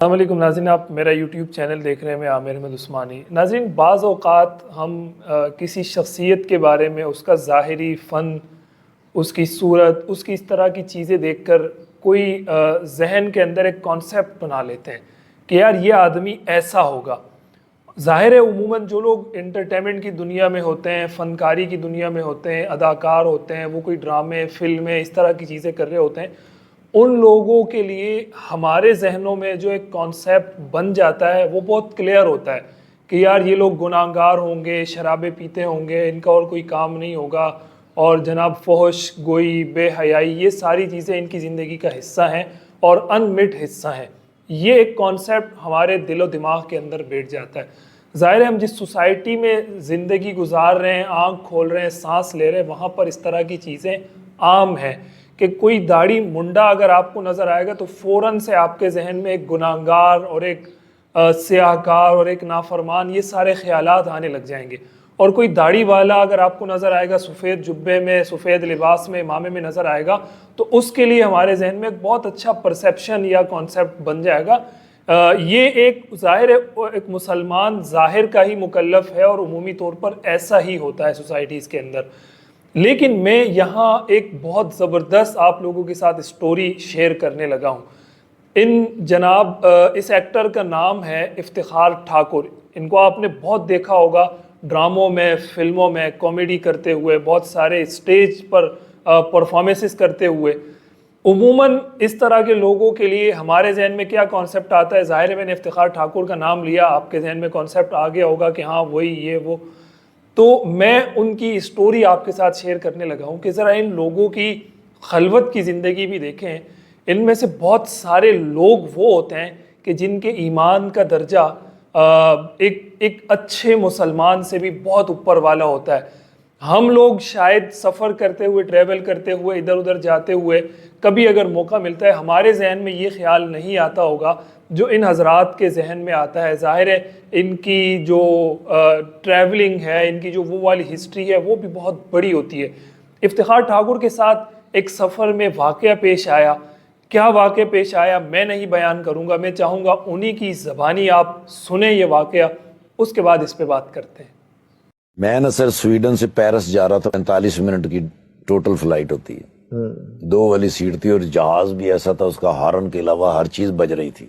السلام علیکم ناظرین، آپ میرا یوٹیوب چینل دیکھ رہے ہیں، میں عامر احمد عثمانی۔ ناظرین، بعض اوقات ہم کسی شخصیت کے بارے میں اس کا ظاہری فن، اس کی صورت، اس کی اس طرح کی چیزیں دیکھ کر کوئی ذہن کے اندر ایک کانسیپٹ بنا لیتے ہیں کہ یار یہ آدمی ایسا ہوگا۔ ظاہر ہے عموماً جو لوگ انٹرٹینمنٹ کی دنیا میں ہوتے ہیں، فنکاری کی دنیا میں ہوتے ہیں، اداکار ہوتے ہیں، وہ کوئی ڈرامے، فلمیں، اس طرح کی چیزیں کر رہے ہوتے ہیں، ان لوگوں کے لیے ہمارے ذہنوں میں جو ایک کانسیپٹ بن جاتا ہے وہ بہت کلیئر ہوتا ہے کہ یار یہ لوگ گناہگار ہوں گے، شرابیں پیتے ہوں گے، ان کا اور کوئی کام نہیں ہوگا، اور جناب فحش گوئی، بے حیائی، یہ ساری چیزیں ان کی زندگی کا حصہ ہیں اور انمٹ حصہ ہیں۔ یہ ایک کانسیپٹ ہمارے دل و دماغ کے اندر بیٹھ جاتا ہے۔ ظاہر ہے ہم جس سوسائٹی میں زندگی گزار رہے ہیں، آنکھ کھول رہے ہیں، سانس لے رہے ہیں، وہاں پر اس طرح کی چیزیں عام ہیں کہ کوئی داڑھی منڈا اگر آپ کو نظر آئے گا تو فوراً سے آپ کے ذہن میں ایک گناہگار اور ایک سیاہکار اور ایک نافرمان، یہ سارے خیالات آنے لگ جائیں گے۔ اور کوئی داڑھی والا اگر آپ کو نظر آئے گا، سفید جبے میں، سفید لباس میں، امامے میں نظر آئے گا، تو اس کے لیے ہمارے ذہن میں ایک بہت اچھا پرسیپشن یا کانسیپٹ بن جائے گا۔ یہ ایک ظاہر ہے ایک مسلمان ظاہر کا ہی مکلف ہے اور عمومی طور پر ایسا ہی ہوتا ہے سوسائٹیز کے اندر۔ لیکن میں یہاں ایک بہت زبردست آپ لوگوں کے ساتھ اسٹوری شیئر کرنے لگا ہوں۔ جناب اس ایکٹر کا نام ہے افتخار ٹھاکر۔ ان کو آپ نے بہت دیکھا ہوگا ڈراموں میں، فلموں میں کامیڈی کرتے ہوئے، بہت سارے اسٹیج پر پرفارمنسز کرتے ہوئے۔ عموماً اس طرح کے لوگوں کے لیے ہمارے ذہن میں کیا کانسیپٹ آتا ہے؟ ظاہر ہے میں نے افتخار ٹھاکر کا نام لیا، آپ کے ذہن میں کانسیپٹ آ گیا ہوگا کہ ہاں وہی یہ وہ۔ تو میں ان کی اسٹوری آپ کے ساتھ شیئر کرنے لگا ہوں کہ ذرا ان لوگوں کی خلوت کی زندگی بھی دیکھیں۔ ان میں سے بہت سارے لوگ وہ ہوتے ہیں کہ جن کے ایمان کا درجہ ایک اچھے مسلمان سے بھی بہت اوپر والا ہوتا ہے۔ ہم لوگ شاید سفر کرتے ہوئے، ٹریول کرتے ہوئے، ادھر ادھر جاتے ہوئے کبھی اگر موقع ملتا ہے، ہمارے ذہن میں یہ خیال نہیں آتا ہوگا جو ان حضرات کے ذہن میں آتا ہے۔ ظاہر ہے ان کی جو ٹریولنگ ہے، ان کی جو وہ والی ہسٹری ہے، وہ بھی بہت بڑی ہوتی ہے۔ افتخار ٹھاکر کے ساتھ ایک سفر میں واقعہ پیش آیا۔ کیا واقعہ پیش آیا میں نہیں بیان کروں گا، میں چاہوں گا انہی کی زبانی آپ سنیں یہ واقعہ، اس کے بعد اس پہ بات کرتے ہیں۔ میں نا سر سویڈن سے پیرس جا رہا تھا، 45 منٹ کی ٹوٹل فلائٹ ہوتی ہے، 2 والی سیٹ تھی، اور جہاز بھی ایسا تھا اس کا ہارن کے علاوہ ہر چیز بج رہی تھی،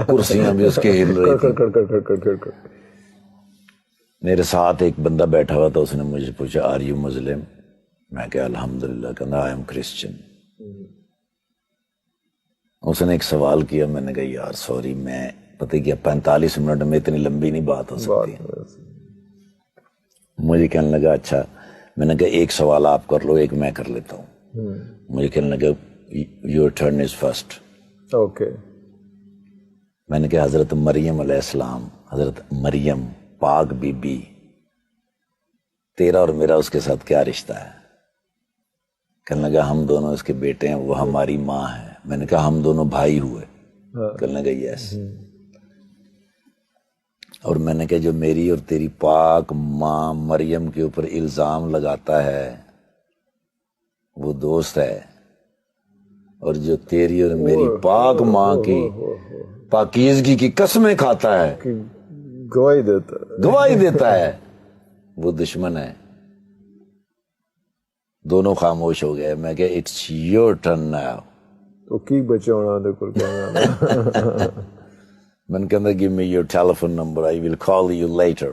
کرسیاں بھی اس کے ہل رہی تھی۔ میرے ساتھ ایک بندہ بیٹھا ہوا تھا، اس نے مجھے پوچھا آر یو مسلم؟ میں کہا الحمدللہ، کہنا آئی ایم کرسچن۔ اس نے ایک سوال کیا، میں نے کہا یار سوری، میں پتہ کیا 45 منٹ میں اتنی لمبی نہیں بات ہو سکتی۔ مجھے کہنے لگا اچھا، میں نے کہا ایک سوال آپ کر لو، ایک میں کر لیتا ہوں۔ مجھے کہنے لگا your turn is first. Okay. میں نے کہا حضرت مریم علیہ السلام، حضرت مریم پاک بی بی، تیرا اور میرا اس کے ساتھ کیا رشتہ ہے؟ کہنے لگا ہم دونوں اس کے بیٹے ہیں، وہ ہماری ماں ہے۔ میں نے کہا ہم دونوں بھائی ہوئے؟ کہنے لگا یس۔ اور میں نے کہا جو میری اور تیری پاک ماں مریم کے اوپر الزام لگاتا ہے وہ دوست ہے، اور جو تیری اور میری پاک ماں کی پاکیزگی کی قسمیں کھاتا ہے، گواہی دیتا ہے، وہ دشمن ہے۔ دونوں خاموش ہو گئے۔ میں کہا اٹس یور ٹرن ناؤ۔ تو کی بچے ہونا دے کول کہنا میں نے کہا give me your telephone number, I will call you later۔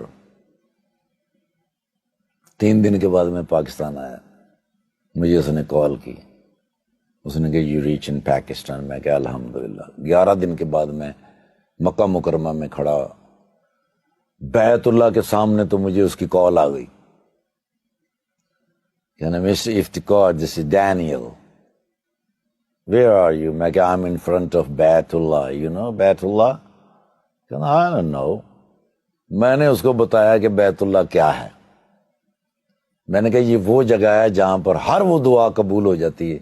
3 دن کے بعد میں پاکستان آیا، مجھے اس نے کال کی، اس نے کہا you reach in Pakistan۔ میں کہا الحمدللہ۔ 11 دن کے بعد میں مکہ مکرمہ میں کھڑا، بیت اللہ کے سامنے تو مجھے اس کی کال آ گئی، کہنا mister Iftikhar this is Daniel, where are you؟ میں کہا I'm in front of بیت اللہ، you know بیت اللہ؟ کہنا I don't know۔ میں نے اس کو بتایا کہ بیت اللہ کیا ہے۔ میں نے کہا یہ وہ جگہ ہے جہاں پر ہر وہ دعا قبول ہو جاتی ہے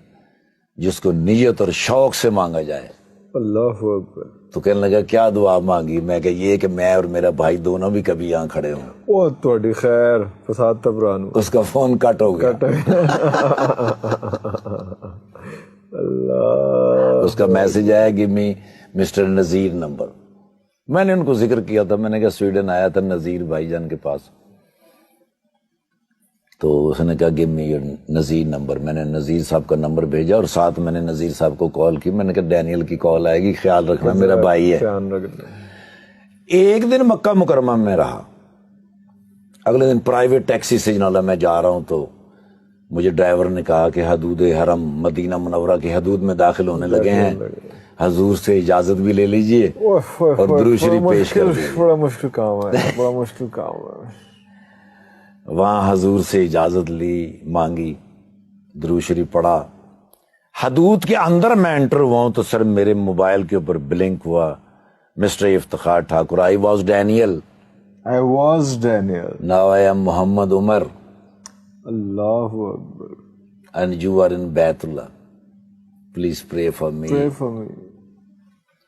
جس کو نیت اور شوق سے مانگا جائے۔ اللہ اکبر۔ تو کہنے لگا کیا دعا مانگی؟ میں کہا یہ کہ میں اور میرا بھائی دونوں بھی کبھی یہاں کھڑے ہوں۔ او تہاڈی خیر، فساد تبران۔ اس کا فون کٹ ہو گیا، اللہ۔ اس کا میسج آیا کہ مسٹر نذیر نمبر. میں نے ان کو ذکر کیا تھا, میں نے کہا سویڈن آیا تھا نذیر بھائی جان کے پاس, تو اس نے کہا give me your Nazir number. میں نے نذیر صاحب کا نمبر بھیجا اور ساتھ میں نے نذیر صاحب کو کال کی. میں نے کہا ڈینیل کی کال آئے گی, خیال رکھنا, میرا بھائی ہے. ایک دن مکہ مکرمہ میں رہا, اگلے دن پرائیویٹ ٹیکسی سے جناب میں جا رہا ہوں تو مجھے ڈرائیور نے کہا کہ حدود حرم مدینہ منورہ کی حدود میں داخل ہونے لگے ہیں, حضور سے اجازت بھی لے لیجئے اور درود شریف پیش کر دیجیے. بڑا مشکل کام ہے, بڑا مشکل کام ہے. وہاں حضور سے اجازت لی, مانگی, درود شریف پڑھا. حدود کے اندر میں انٹر ہوا ہوں تو سر میرے موبائل کے اوپر بلنک ہوا, mister Iftikhar Thakur, I was Daniel, I was Daniel. Now I am Muhammad Umar, اللہ اکبر. and you are in بیت اللہ, please pray for me. Pray for me.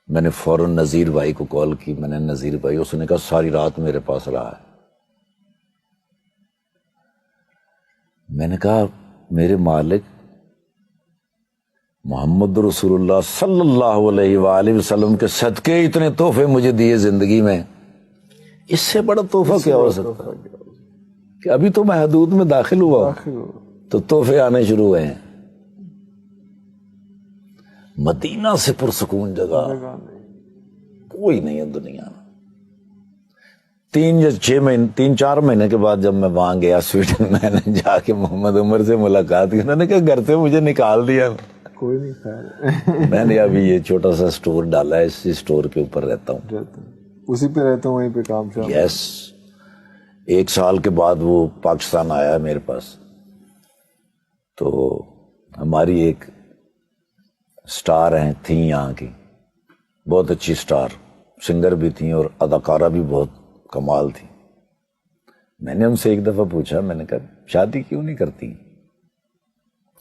میں نے فوراً نذیر بھائی کو کال کی. میں نے نذیر بھائی, اس نے کہا ساری رات میرے پاس رہا ہے. میں نے کہا میرے مالک محمد رسول اللہ صلی اللہ علیہ وآلہ وسلم کے صدقے اتنے تحفے مجھے دیے زندگی میں, اس سے بڑا تحفہ کیا ہو سکتا ہے کہ ابھی تو میں حدود میں داخل ہوا تو تحفے آنے شروع ہوئے ہیں. مدینہ سے پرسکون جگہ کوئی نہیں ہے دنیا میں. 3-4 مہینے کے بعد جب میں وہاں گیا سویڈن, میں نے جا کے محمد عمر سے ملاقات کی. انہوں نے کہا گھر سے مجھے نکال دیا. کوئی نہیں خیر. میں نے ابھی یہ چھوٹا سا سٹور ڈالا ہے, اسی سٹور کے اوپر رہتا ہوں, اسی پہ رہتا ہوں, وہیں پہ کام چل. یس. 1 سال کے بعد وہ پاکستان آیا میرے پاس, تو ہماری ایک سٹار ہیں تھیں یہاں کی, بہت اچھی سٹار, سنگر بھی تھیں اور اداکارہ بھی بہت کمال تھی. میں نے ان سے ایک دفعہ پوچھا, میں نے کہا شادی کیوں نہیں کرتی؟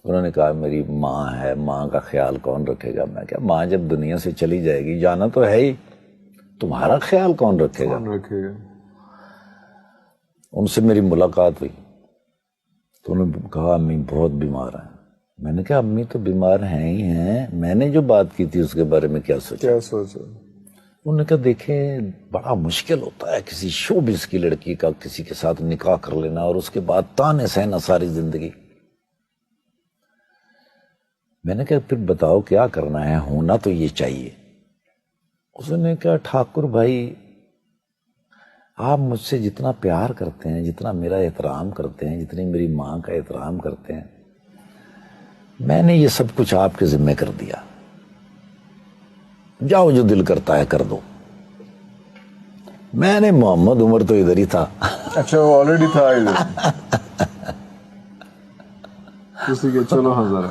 انہوں نے کہا میری ماں ہے, ماں کا خیال کون رکھے گا؟ میں کہا ماں جب دنیا سے چلی جائے گی, جانا تو ہے ہی, تمہارا خیال کون رکھے گا؟ ان سے میری ملاقات ہوئی تو انہوں نے کہا امی بہت بیمار ہیں. میں نے کہا امی تو بیمار ہیں ہی ہیں, میں نے جو بات کی تھی اس کے بارے میں کیا سوچا؟ انہوں نے کہا دیکھیں بڑا مشکل ہوتا ہے کسی شوبز کی لڑکی کا کسی کے ساتھ نکاح کر لینا اور اس کے بعد تانے سہنا ساری زندگی. میں نے کہا پھر بتاؤ کیا کرنا ہے, ہونا تو یہ چاہیے. اس نے کہا ٹھاکر بھائی آپ مجھ سے جتنا پیار کرتے ہیں, جتنا میرا احترام کرتے ہیں, جتنی میری ماں کا احترام کرتے ہیں, میں نے یہ سب کچھ آپ کے ذمہ کر دیا, جاؤ جو دل کرتا ہے کر دو. میں نے محمد عمر تو ادھر ہی تھا. اچھا وہ آلریڈی تھا ادھر. اسی کے چلو حضرت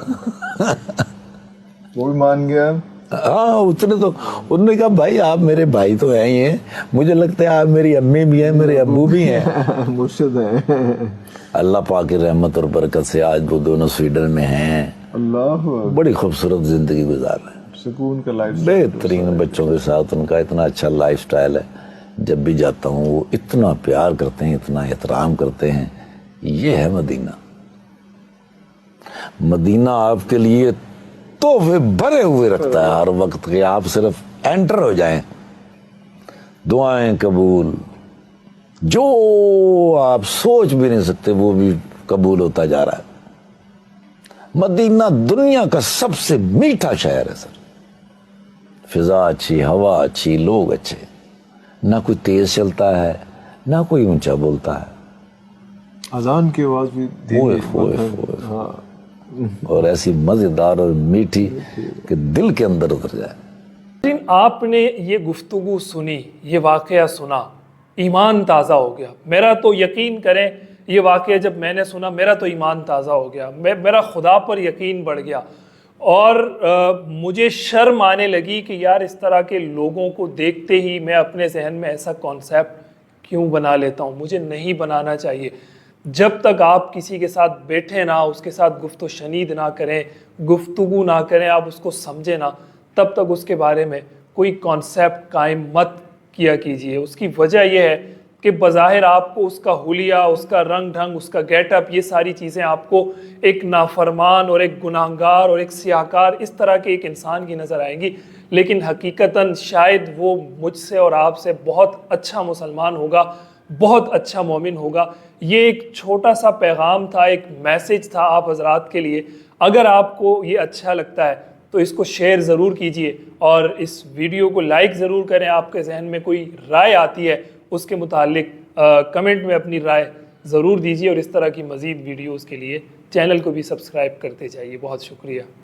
وہ بھی مان گیا. ہاں اتنے تو انہوں نے کہا بھائی آپ میرے بھائی تو ہیں ہی ہیں, مجھے لگتا ہے آپ میری امی بھی ہیں, میرے ابو بھی ہیں. مرشد ہیں. اللہ پاک کی رحمت اور برکت سے آج وہ دونوں سویڈن میں ہیں. اللہ بڑی خوبصورت زندگی گزار رہے ہیں, سکون کا لائف, بہترین بچوں کے ساتھ. ان کا اتنا اچھا لائف سٹائل ہے, جب بھی جاتا ہوں وہ اتنا پیار کرتے ہیں, اتنا احترام کرتے ہیں. یہ ہے مدینہ. مدینہ آپ کے لیے تحفے بھرے ہوئے رکھتا ہے ہر وقت کہ آپ صرف انٹر ہو جائیں, دعائیں قبول, جو آپ سوچ بھی نہیں سکتے وہ بھی قبول ہوتا جا رہا ہے. مدینہ دنیا کا سب سے میٹھا شہر ہے سر. فضا اچھی, ہوا اچھی, لوگ اچھے, نہ کوئی تیز چلتا ہے نہ کوئی اونچا بولتا ہے. اذان کی آواز بھی اور ایسی مزیدار اور میٹھی کہ دل کے اندر اتر جائے. لیکن آپ نے یہ گفتگو سنی, یہ واقعہ سنا, ایمان تازہ ہو گیا. میرا تو یقین کریں یہ واقعہ جب میں نے سنا میرا تو ایمان تازہ ہو گیا, میرا خدا پر یقین بڑھ گیا. اور مجھے شرم آنے لگی کہ یار اس طرح کے لوگوں کو دیکھتے ہی میں اپنے ذہن میں ایسا کانسیپٹ کیوں بنا لیتا ہوں. مجھے نہیں بنانا چاہیے. جب تک آپ کسی کے ساتھ بیٹھے نہ, اس کے ساتھ گفت و شنید نہ کریں, گفتگو نہ کریں, آپ اس کو سمجھیں نہ, تب تک اس کے بارے میں کوئی کانسیپٹ قائم مت کیا کیجیے. اس کی وجہ یہ ہے کہ بظاہر آپ کو اس کا حلیہ, اس کا رنگ ڈھنگ, اس کا گیٹ اپ, یہ ساری چیزیں آپ کو ایک نافرمان اور ایک گناہگار اور ایک سیاہکار اس طرح کے ایک انسان کی نظر آئیں گی. لیکن حقیقتاً شاید وہ مجھ سے اور آپ سے بہت اچھا مسلمان ہوگا, بہت اچھا مومن ہوگا. یہ ایک چھوٹا سا پیغام تھا, ایک میسج تھا آپ حضرات کے لیے. اگر آپ کو یہ اچھا لگتا ہے تو اس کو شیئر ضرور کیجئے اور اس ویڈیو کو لائک ضرور کریں. آپ کے ذہن میں کوئی رائے آتی ہے اس کے متعلق کمنٹ میں اپنی رائے ضرور دیجیے, اور اس طرح کی مزید ویڈیوز کے لیے چینل کو بھی سبسکرائب کرتے جائیے. بہت شکریہ.